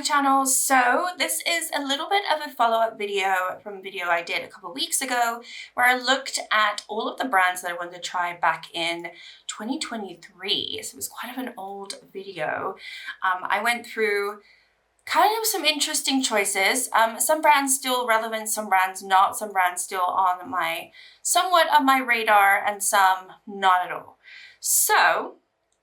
channel. So this is a little bit of a follow-up video from a video I did a couple of weeks ago where I looked at all of the brands that I wanted to try back in 2023. So it was quite of an old video. I went through kind of some interesting choices. Some brands still relevant, some brands not, some brands still on my somewhat of my radar, and some not at all. So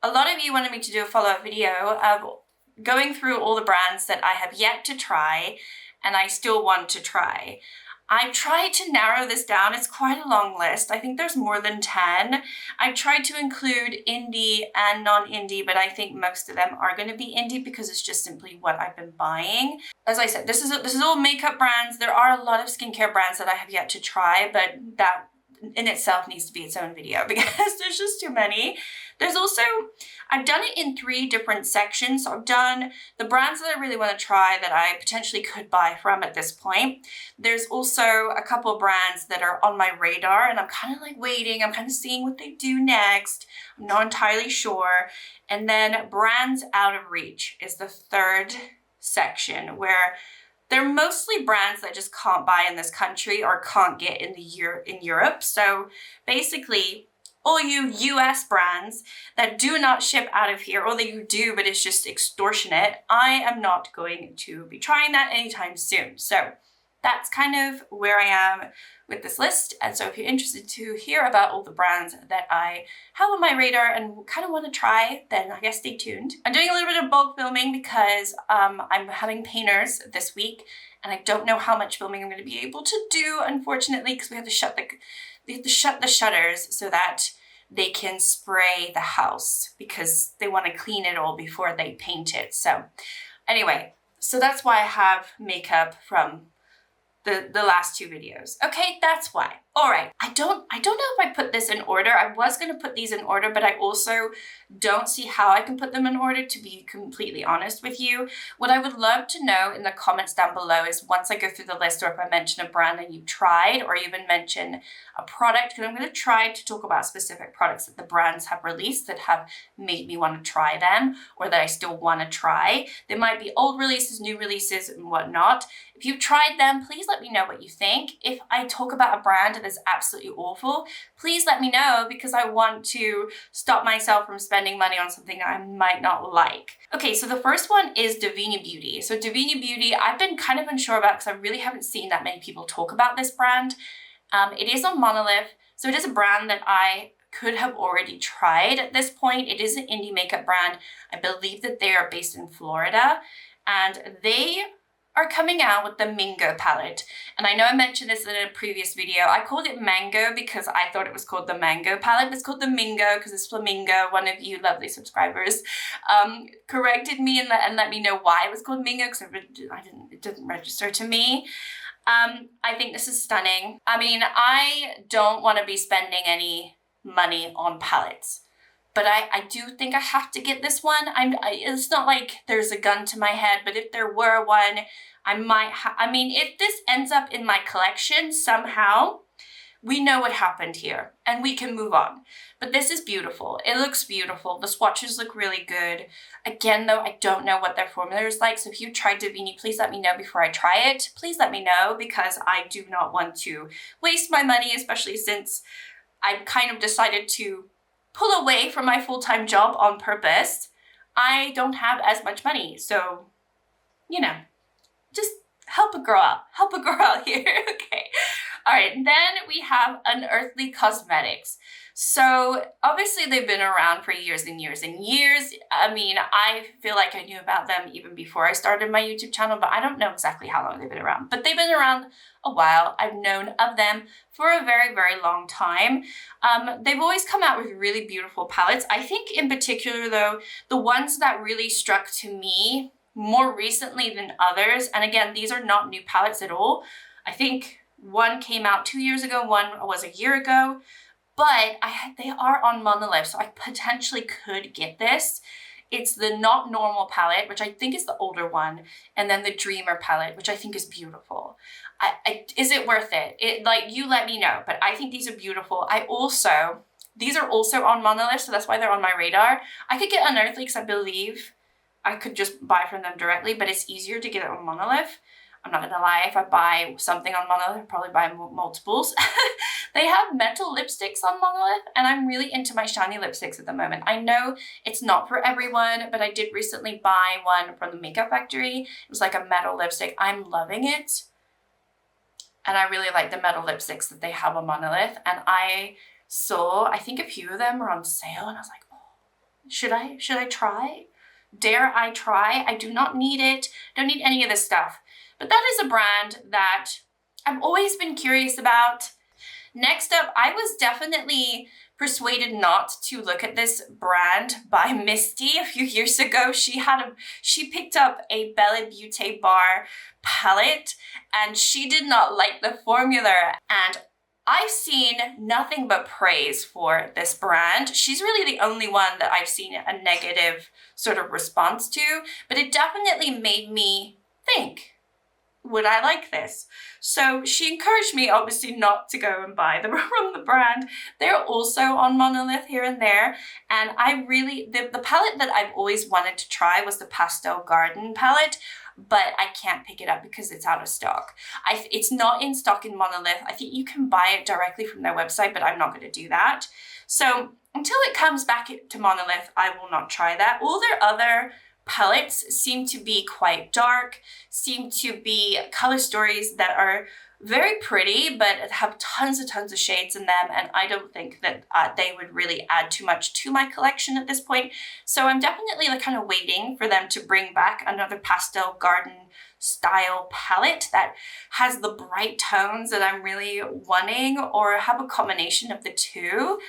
a lot of you wanted me to do a follow-up video of going through all the brands that I have yet to try and I still want to try. I tried to narrow this down. It's quite a long list. I think there's more than 10. I tried to include indie and non-indie, but I think most of them are going to be indie because it's just simply what I've been buying. As I said, this is all makeup brands. There are a lot of skincare brands that I have yet to try, but that in itself needs to be its own video because there's just too many. There's also, I've done it in 3 different sections. So I've done the brands that I really want to try that I potentially could buy from at this point. There's also a couple of brands that are on my radar and I'm kind of like waiting. I'm kind of seeing what they do next. I'm not entirely sure. And then brands out of reach is the 3rd section where they're mostly brands that just can't buy in this country or can't get in Europe. So basically, all you US brands that do not ship out of here, or that you do, but it's just extortionate, I am not going to be trying that anytime soon. So that's kind of where I am with this list. And so if you're interested to hear about all the brands that I have on my radar and kind of want to try, then I guess stay tuned. I'm doing a little bit of bulk filming because I'm having painters this week and I don't know how much filming I'm going to be able to do, unfortunately, because we have to shut the shutters so that they can spray the house because they want to clean it all before they paint it. So anyway, so that's why I have makeup from the last 2 videos. Okay, that's why. All right, I don't know if I put this in order. I was gonna put these in order, but I also don't see how I can put them in order, to be completely honest with you. What I would love to know in the comments down below is once I go through the list, or if I mention a brand that you've tried, or even mention a product, because I'm gonna try to talk about specific products that the brands have released that have made me want to try them, or that I still want to try. They might be old releases, new releases, and whatnot. If you've tried them, please let me know what you think. If I talk about a brand that is absolutely awful, please let me know because I want to stop myself from spending money on something I might not like. Okay, so the first one is Deini Beauty. So Deini Beauty, I've been kind of unsure about because I really haven't seen that many people talk about this brand. It is on Monolith, so it is a brand that I could have already tried at this point. It is an indie makeup brand. I believe that they are based in Florida, and they are coming out with the Mingo palette. And I know I mentioned this in a previous video. I called it Mango because I thought it was called the Mango palette, but it's called the Mingo because it's flamingo. One of you lovely subscribers corrected me and let me know why it was called Mingo because it didn't register to me. I think this is stunning. I mean, I don't want to be spending any money on palettes, but I do think I have to get this one. It's not like there's a gun to my head, but if there were one, I might I mean, if this ends up in my collection somehow, we know what happened here and we can move on. But this is beautiful. It looks beautiful. The swatches look really good. Again, though, I don't know what their formula is like. So if you tried Deini, please let me know before I try it. Please let me know because I do not want to waste my money, especially since I've kind of decided to pull away from my full-time job on purpose. I don't have as much money. So, you know, just help a girl out here. Okay. All right, then we have Artitude Cosmetics. So obviously they've been around for years and years and years. I mean, I feel like I knew about them even before I started my YouTube channel, but I don't know exactly how long they've been around. But they've been around a while. I've known of them for a very, very long time. They've always come out with really beautiful palettes. I think in particular, though, the ones that really struck to me more recently than others, and again, these are not new palettes at all. I think one came out 2 years ago, one was a year ago, but they are on Monolith, so I potentially could get this. It's the Not Normal palette, which I think is the older one, and then the Dreamer palette, which I think is beautiful. Is it worth it? Like, you let me know, but I think these are beautiful. These are also on Monolith, so that's why they're on my radar. I could get Unearthly because I believe I could just buy from them directly, but it's easier to get it on Monolith. I'm not gonna lie, if I buy something on Monolith, I'll probably buy multiples. They have metal lipsticks on Monolith, and I'm really into my shiny lipsticks at the moment. I know it's not for everyone, but I did recently buy one from the Makeup Factory. It was like a metal lipstick. I'm loving it. And I really like the metal lipsticks that they have on Monolith. And I saw, I think a few of them were on sale, and I was like, oh, should I try? Dare I try? I do not need it. Don't need any of this stuff. But that is a brand that I've always been curious about. Next up, I was definitely persuaded not to look at this brand by Misty a few years ago. She picked up a Bella Beauty bar palette, and she did not like the formula. And I've seen nothing but praise for this brand. She's really the only one that I've seen a negative sort of response to, but it definitely made me think, would I like this? So she encouraged me obviously not to go and buy them from the brand. They're also on Monolith here and there. And I really, the palette that I've always wanted to try was the Pastel Garden palette, but I can't pick it up because it's out of stock. It's not in stock in Monolith. I think you can buy it directly from their website, but I'm not going to do that. So until it comes back to Monolith, I will not try that. All their other palettes seem to be quite dark, seem to be color stories that are very pretty, but have tons of shades in them, and I don't think that they would really add too much to my collection at this point. So I'm definitely like kind of waiting for them to bring back another Pastel Garden style palette that has the bright tones that I'm really wanting, or have a combination of the two.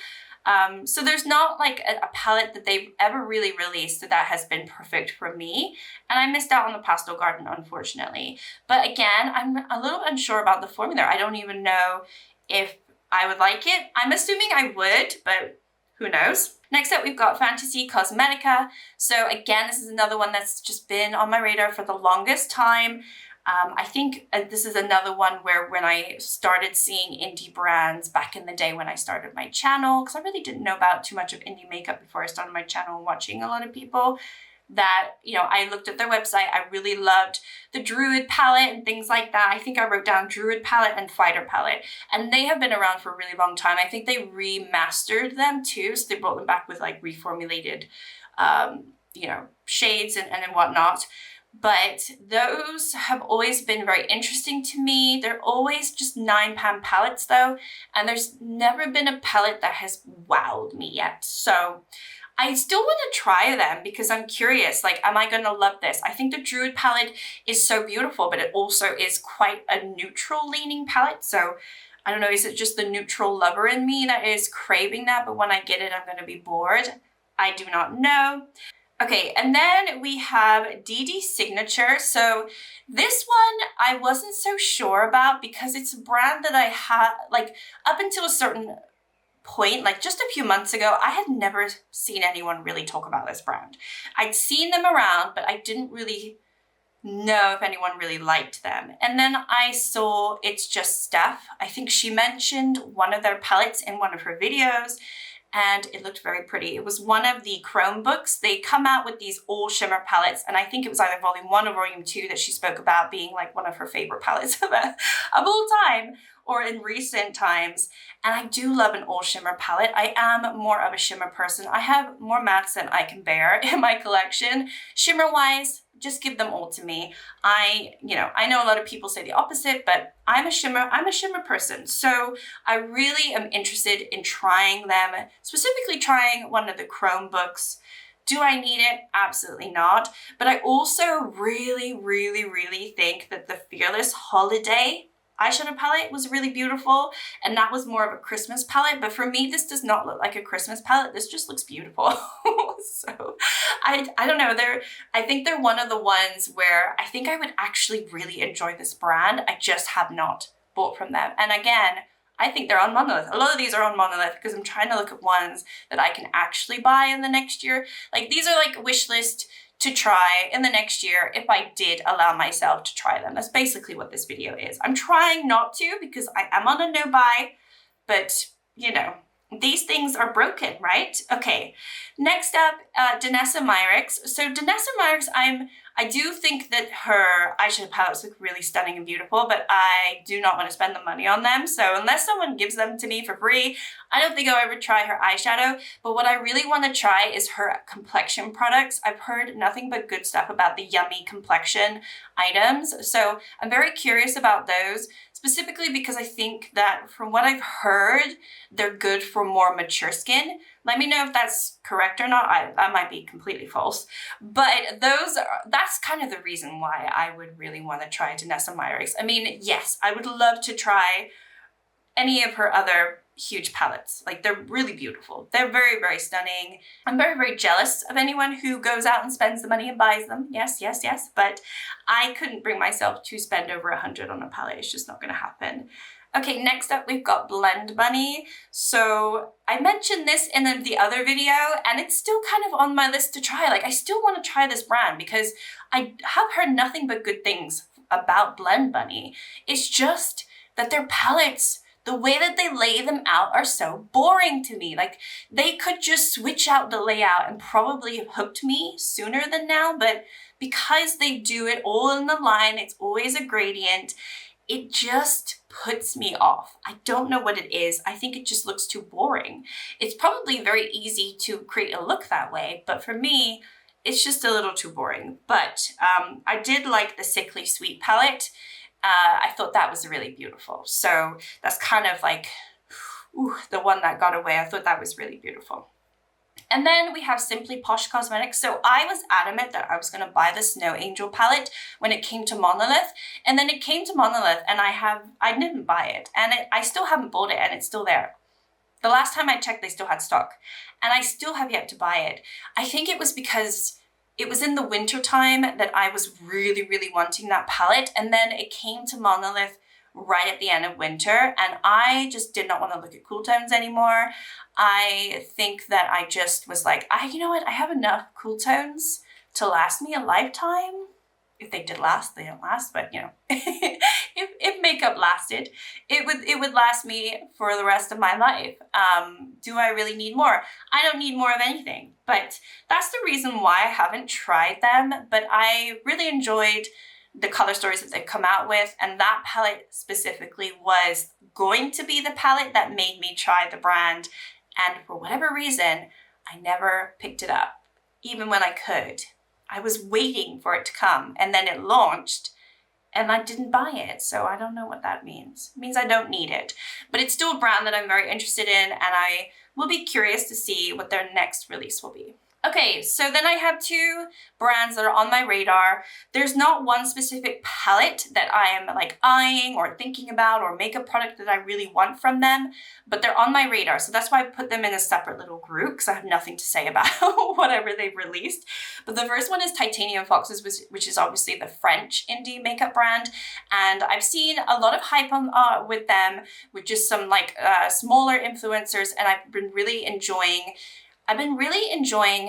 So there's not like a palette that they've ever really released that has been perfect for me. And I missed out on the Pastel Garden, unfortunately. But again, I'm a little unsure about the formula. I don't even know if I would like it. I'm assuming I would, but who knows? Next up, we've got Fantasy Cosmetica. So again, this is another one that's just been on my radar for the longest time. I think this is another one where when I started seeing indie brands back in the day when I started my channel, because I really didn't know about too much of indie makeup before I started my channel and watching a lot of people, that, you know, I looked at their website. I really loved the Druid palette and things like that. I think I wrote down Druid palette and Fighter palette, and they have been around for a really long time. I think they remastered them too, so they brought them back with like reformulated, you know, shades and whatnot. But those have always been very interesting to me. They're always just £9 palettes though, and there's never been a palette that has wowed me yet. So I still want to try them because I'm curious, like, am I going to love this? I think the Druid palette is so beautiful, but it also is quite a neutral leaning palette. So I don't know, is it just the neutral lover in me that is craving that? But when I get it, I'm going to be bored. I do not know. Okay, and then we have DD Signature. So this one I wasn't so sure about because it's a brand that I had, like, up until a certain point, like just a few months ago, I had never seen anyone really talk about this brand. I'd seen them around, but I didn't really know if anyone really liked them. And then I saw It's Just Steph. I think she mentioned one of their palettes in one of her videos, and it looked very pretty. It was one of the Chrome books. They come out with these all shimmer palettes, and I think it was either volume 1 or volume 2 that she spoke about being like one of her favorite palettes of all time, or in recent times. And I do love an all shimmer palette. I am more of a shimmer person. I have more mattes than I can bear in my collection. Shimmer wise, just give them all to me. I know a lot of people say the opposite, but I'm a shimmer person. So I really am interested in trying them, specifically trying one of the Chrome books. Do I need it? Absolutely not. But I also really think that the Fearless Holiday eyeshadow palette was really beautiful, and that was more of a Christmas palette. But for me, this does not look like a Christmas palette. This just looks beautiful. So I don't know. I think they're one of the ones where I think I would actually really enjoy this brand. I just have not bought from them. And again, I think they're on Monolith. A lot of these are on Monolith because I'm trying to look at ones that I can actually buy in the next year. Like, these are like wish list to try in the next year if I did allow myself to try them. That's basically what this video is. I'm trying not to because I am on a no buy, but you know, these things are broken, right? Okay, next up, Danessa Myrix. So Danessa Myrix, I do think that her eyeshadow palettes look really stunning and beautiful, but I do not want to spend the money on them. So unless someone gives them to me for free, I don't think I'll ever try her eyeshadow. But what I really want to try is her complexion products. I've heard nothing but good stuff about the yummy complexion items. So I'm very curious about those, specifically because I think that from what I've heard, they're good for more mature skin. Let me know if that's correct or not. I might be completely false. But that's kind of the reason why I would really want to try Danessa Myrix. I mean, yes, I would love to try any of her other huge palettes. Like, they're really beautiful. They're very, very stunning. I'm very, very jealous of anyone who goes out and spends the money and buys them. Yes, yes, yes. But I couldn't bring myself to spend over $100 on a palette. It's just not going to happen. Okay, next up we've got Blend Bunny. So I mentioned this in the other video, and it's still kind of on my list to try. Like, I still want to try this brand because I have heard nothing but good things about Blend Bunny. It's just that their palettes, the way that they lay them out, are so boring to me. Like, they could just switch out the layout and probably have hooked me sooner than now, but because they do it all in the line, it's always a gradient, it just puts me off. I don't know what it is. I think it just looks too boring. It's probably very easy to create a look that way, but for me, it's just a little too boring. But I did like the Sickly Sweet palette. I thought that was really beautiful. So that's kind of like, the one that got away. I thought that was really beautiful. And then we have Simply Posh Cosmetics. So I was adamant that I was going to buy the Snow Angel palette when it came to Monolith. And then it came to Monolith and I didn't buy it. And I still haven't bought it, and it's still there. The last time I checked, they still had stock. And I still have yet to buy it. I think it was because it was in the winter time that I was really, really wanting that palette. And then it came to Monolith right at the end of winter, and I just did not want to look at cool tones anymore. I think that I just was like, you know what? I have enough cool tones to last me a lifetime. If they did last, they don't last, but you know, if makeup lasted, it would last me for the rest of my life. Do I really need more? I don't need more of anything, but that's the reason why I haven't tried them. But I really enjoyed the color stories that they've come out with, and that palette specifically was going to be the palette that made me try the brand, and for whatever reason, I never picked it up, even when I could. I was waiting for it to come, and then it launched, and I didn't buy it, so I don't know what that means. It means I don't need it, but it's still a brand that I'm very interested in, and I will be curious to see what their next release will be. Okay, so then I have two brands that are on my radar. There's not one specific palette that I am like eyeing or thinking about, or makeup product that I really want from them, but they're on my radar. So that's why I put them in a separate little group, because I have nothing to say about whatever they've released. But the first one is Titanium Foxes, which is obviously the French indie makeup brand. And I've seen a lot of hype on with them, with just some like smaller influencers, and I've been really enjoying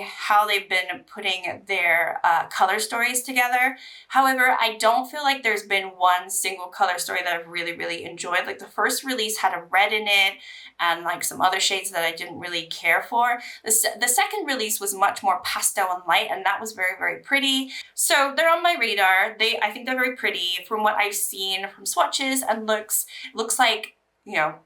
how they've been putting their color stories together. However, I don't feel like there's been one single color story that I've really, really enjoyed. Like, the first release had a red in it and like some other shades that I didn't really care for. The second release was much more pastel and light, and that was very, very pretty. So they're on my radar. I think they're very pretty from what I've seen from swatches and looks like, you know,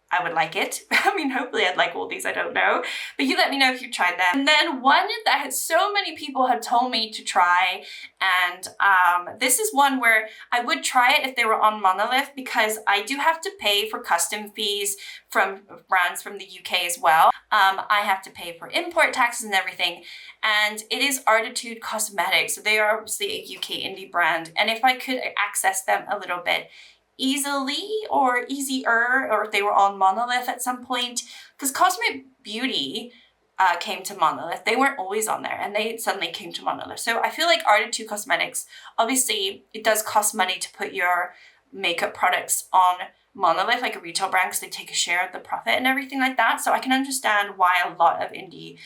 I would like it. I mean, hopefully I'd like all these, I don't know. But you let me know if you tried them. And then one that so many people have told me to try, and this is one where I would try it if they were on Monolith, because I do have to pay for custom fees from brands from the UK as well. I have to pay for import taxes and everything. And it is Artitude Cosmetics. So they are obviously a UK indie brand. And if I could access them a little bit easily or easier, or if they were on Monolith at some point, because Deini Beauty came to Monolith. They weren't always on there, and they suddenly came to Monolith. So I feel like Artitude Cosmetics, obviously it does cost money to put your makeup products on Monolith, like a retail brand, because they take a share of the profit and everything like that. So I can understand why a lot of indie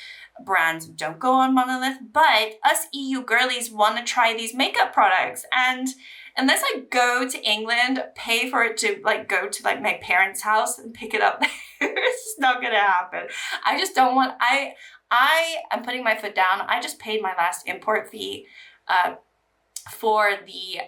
brands don't go on Monolith, but us EU girlies want to try these makeup products, and unless I go to England, pay for it to like go to like my parents' house and pick it up there, it's just not gonna happen. I just don't want, I am putting my foot down. I just paid my last import fee for the,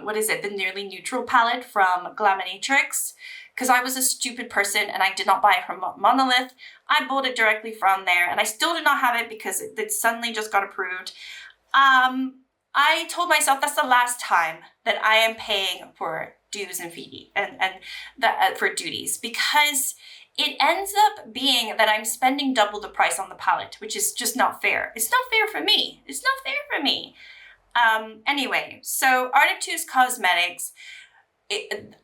what is it? The Nearly Neutral palette from Glamshop, because I was a stupid person and I did not buy it from Monolith. I bought it directly from there and I still do not have it because it suddenly just got approved. I told myself that's the last time that I am paying for dues and fee and for duties, because it ends up being that I'm spending double the price on the palette, which is just not fair. It's not fair for me. It's not fair for me. Anyway, so Artitude Cosmetics,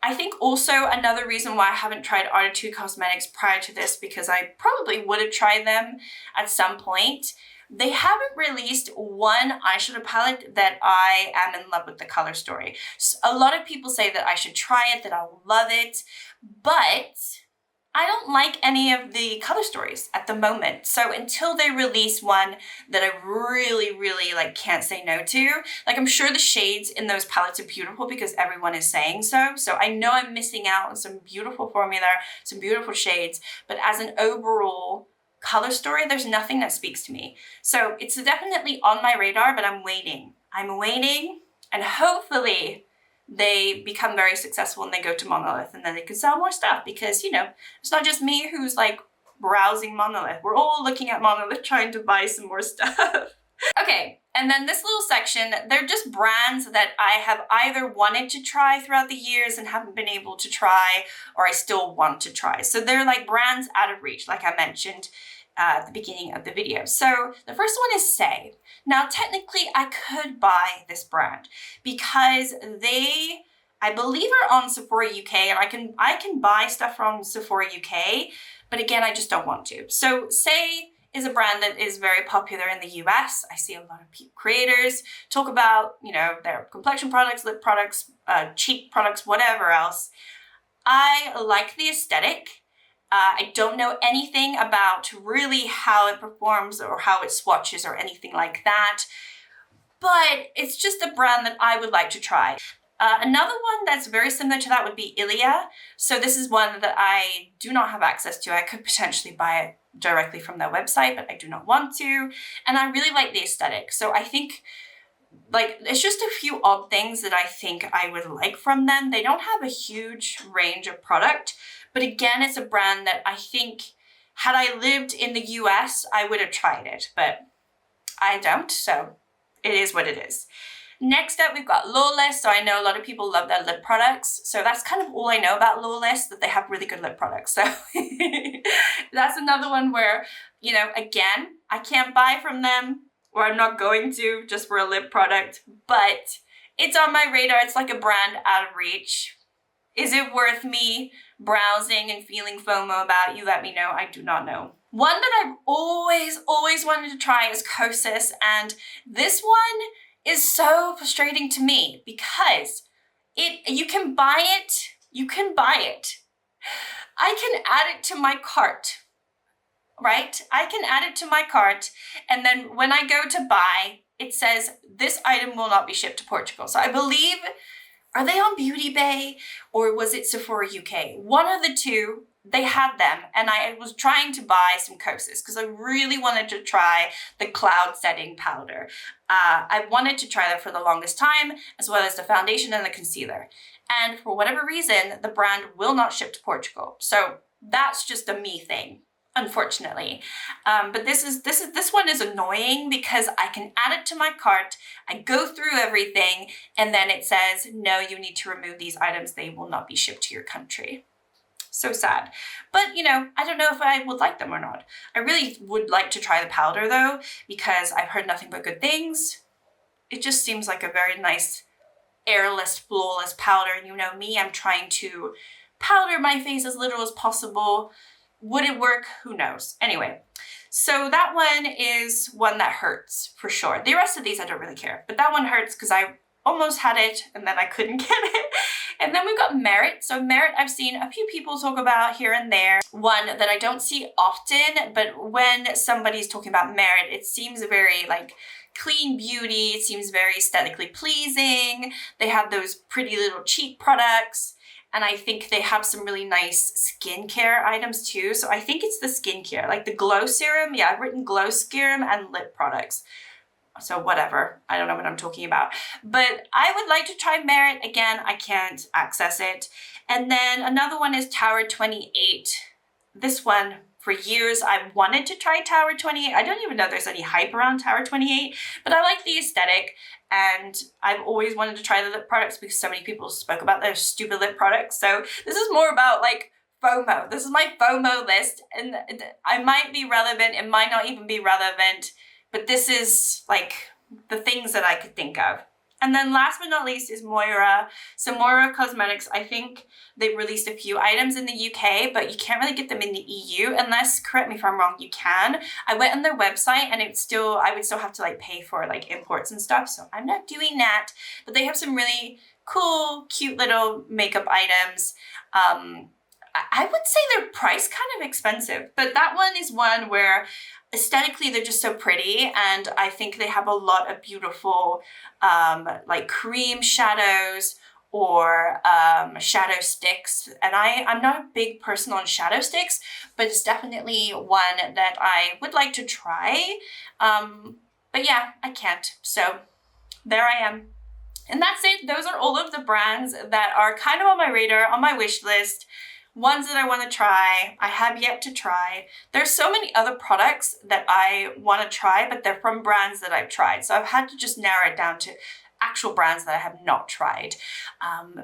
I think also another reason why I haven't tried Artitude Cosmetics prior to this, because I probably would have tried them at some point. They haven't released one eyeshadow palette that I am in love with the color story. So a lot of people say that I should try it, that I'll love it, but I don't like any of the color stories at the moment. So until they release one that I really, really like can't say no to, like I'm sure the shades in those palettes are beautiful because everyone is saying so. So I know I'm missing out on some beautiful formula, some beautiful shades, but as an overall color story, there's nothing that speaks to me. So it's definitely on my radar, but I'm waiting. I'm waiting, and hopefully they become very successful and they go to Monolith and then they can sell more stuff, because, you know, it's not just me who's like browsing Monolith. We're all looking at Monolith trying to buy some more stuff. Okay, and then this little section, they're just brands that I have either wanted to try throughout the years and haven't been able to try, or I still want to try. So they're like brands out of reach, like I mentioned at the beginning of the video. So the first one is Say. Now, technically, I could buy this brand because they, I believe, are on Sephora UK, and I can buy stuff from Sephora UK, but again, I just don't want to. So Say is a brand that is very popular in the US. I see a lot of creators talk about, you know, their complexion products, lip products, cheek products, whatever else. I like the aesthetic. I don't know anything about really how it performs or how it swatches or anything like that, but it's just a brand that I would like to try. Another one that's very similar to that would be Ilia. So this is one that I do not have access to. I could potentially buy it directly from their website, but I do not want to. And I really like the aesthetic. So I think like it's just a few odd things that I think I would like from them. They don't have a huge range of product, but again, it's a brand that I think had I lived in the US, I would have tried it, but I don't, so it is what it is. Next up, we've got Lawless. So I know a lot of people love their lip products. So that's kind of all I know about Lawless, that they have really good lip products. So that's another one where, you know, again, I can't buy from them, or I'm not going to just for a lip product, but it's on my radar. It's like a brand out of reach. Is it worth me browsing and feeling FOMO about? You let me know. I do not know. One that I've always wanted to try is Kosas, and this one is so frustrating to me because you can buy it. I can add it to my cart, right? I can add it to my cart, and then when I go to buy, it says this item will not be shipped to Portugal. So I believe, are they on Beauty Bay or was it Sephora UK? One of the two, they had them, and I was trying to buy some Kosas because I really wanted to try the cloud setting powder. I wanted to try that for the longest time, as well as the foundation and the concealer. And for whatever reason, the brand will not ship to Portugal. So that's just a me thing, unfortunately. But this one is annoying because I can add it to my cart, I go through everything, and then it says, no, you need to remove these items. They will not be shipped to your country. So sad. But, you know, I don't know if I would like them or not. I really would like to try the powder though, because I've heard nothing but good things. It just seems like a very nice, airless, flawless powder. And you know me, I'm trying to powder my face as little as possible. Would it work? Who knows? Anyway, so that one is one that hurts for sure. The rest of these I don't really care, but that one hurts because I almost had it and then I couldn't get it. And then we've got Merit. So Merit, I've seen a few people talk about here and there. One that I don't see often, but when somebody's talking about Merit, it seems very like clean beauty. It seems very aesthetically pleasing. They have those pretty little cheek products. And I think they have some really nice skincare items too. So I think it's the skincare, like the glow serum. Yeah, I've written glow serum and lip products. So whatever, I don't know what I'm talking about. But I would like to try Merit. Again, I can't access it. And then another one is Tower 28. This one, for years, I wanted to try Tower 28. I don't even know if there's any hype around Tower 28, but I like the aesthetic. And I've always wanted to try the lip products because so many people spoke about their stupid lip products. So this is more about like FOMO. This is my FOMO list, and I might be relevant. It might not even be relevant, but this is like the things that I could think of. And then last but not least is Moira. So Moro Cosmetics, I think they released a few items in the UK, but you can't really get them in the EU unless, correct me if I'm wrong, you can. I went on their website and I would still have to like pay for like imports and stuff. So I'm not doing that, but they have some really cool, cute little makeup items. I would say they're priced kind of expensive, but that one is one where aesthetically they're just so pretty, and I think they have a lot of beautiful like cream shadows or shadow sticks. And I'm not a big person on shadow sticks, but it's definitely one that I would like to try. But yeah, I can't. So there I am. And that's it. Those are all of the brands that are kind of on my radar, on my wish list. Ones that I want to try, I have yet to try. There's so many other products that I want to try, but they're from brands that I've tried. So I've had to just narrow it down to actual brands that I have not tried.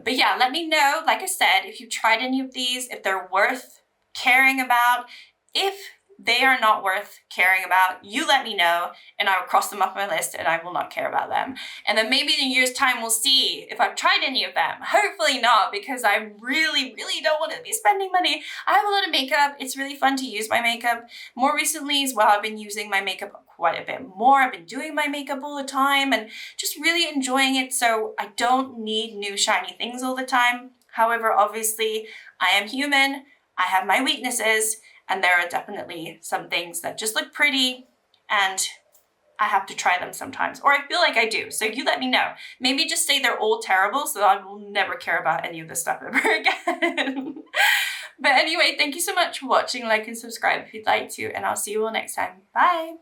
But yeah, let me know, like I said, if you've tried any of these, if they're worth caring about. If they are not worth caring about, you let me know and I will cross them off my list and I will not care about them. And then maybe in a year's time we'll see if I've tried any of them. Hopefully not, because I really, really don't want to be spending money. I have a lot of makeup. It's really fun to use my makeup. More recently as well, I've been using my makeup quite a bit more. I've been doing my makeup all the time and just really enjoying it. So I don't need new shiny things all the time. However, obviously I am human. I have my weaknesses. And there are definitely some things that just look pretty and I have to try them sometimes, or I feel like I do. So you let me know. Maybe just say they're all terrible so I will never care about any of this stuff ever again. But anyway, thank you so much for watching. Like and subscribe if you'd like to, and I'll see you all next time. Bye.